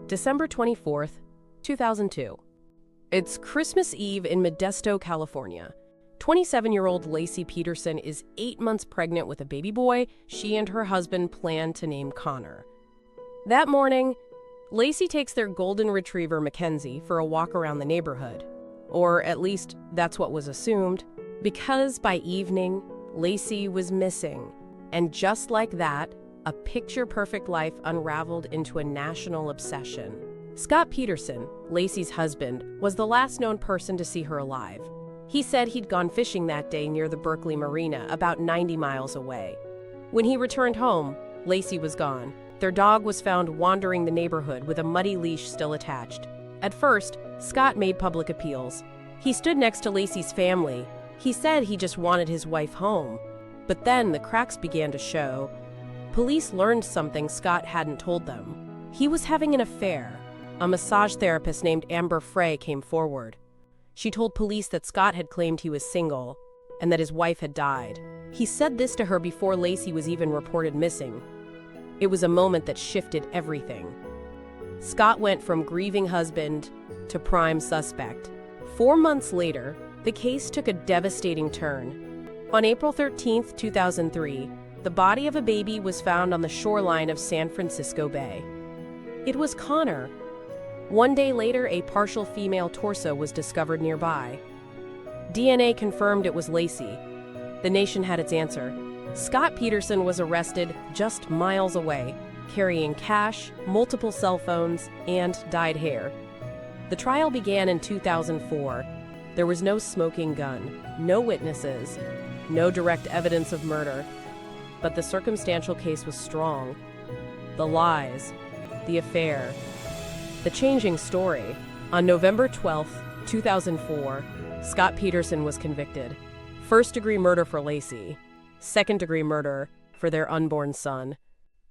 December 24th, 2002. It's Christmas Eve in Modesto, California. 27-year-old Laci Peterson is 8 months pregnant with a baby boy she and her husband plan to name Connor. That morning, Laci takes their golden retriever Mackenzie for a walk around the neighborhood. Or at least that's what was assumed, because by evening, Laci was missing. And just like that, a picture-perfect life unraveled into a national obsession. Scott Peterson, Laci's husband, was the last known person to see her alive. He said he'd gone fishing that day near the Berkeley Marina, about 90 miles away. When he returned home, Laci was gone. Their dog was found wandering the neighborhood with a muddy leash still attached. At first, Scott made public appeals. He stood next to Laci's family. He said he just wanted his wife home. But then the cracks began to show. Police learned something Scott hadn't told them. He was having an affair. A massage therapist named Amber Frey came forward. She told police that Scott had claimed he was single and that his wife had died. He said this to her before Laci was even reported missing. It was a moment that shifted everything. Scott went from grieving husband to prime suspect. 4 months later, the case took a devastating turn. On April 13, 2003, the body of a baby was found on the shoreline of San Francisco Bay. It was Connor. 1 day later, a partial female torso was discovered nearby. DNA confirmed it was Laci. The nation had its answer. Scott Peterson was arrested just miles away, carrying cash, multiple cell phones, and dyed hair. The trial began in 2004. There was no smoking gun, no witnesses, no direct evidence of murder. But the circumstantial case was strong. The lies, the affair, the changing story. On November 12, 2004, Scott Peterson was convicted. First-degree murder for Laci, second-degree murder for their unborn son.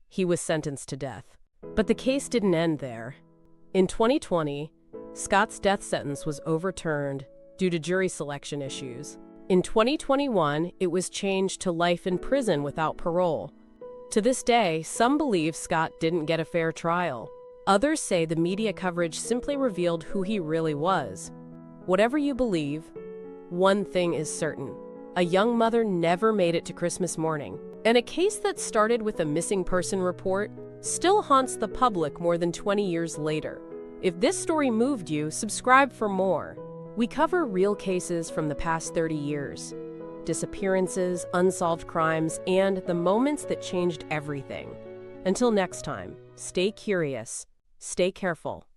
He was sentenced to death. But the case didn't end there. In 2020, Scott's death sentence was overturned due to jury selection issues. In 2021, it was changed to life in prison without parole. To this day, some believe Scott didn't get a fair trial. Others say the media coverage simply revealed who he really was. Whatever you believe, one thing is certain. A young mother never made it to Christmas morning. And a case that started with a missing person report still haunts the public more than 20 years later. If this story moved you, subscribe for more. We cover real cases from the past 30 years. Disappearances, unsolved crimes, and the moments that changed everything. Until next time, stay curious, stay careful.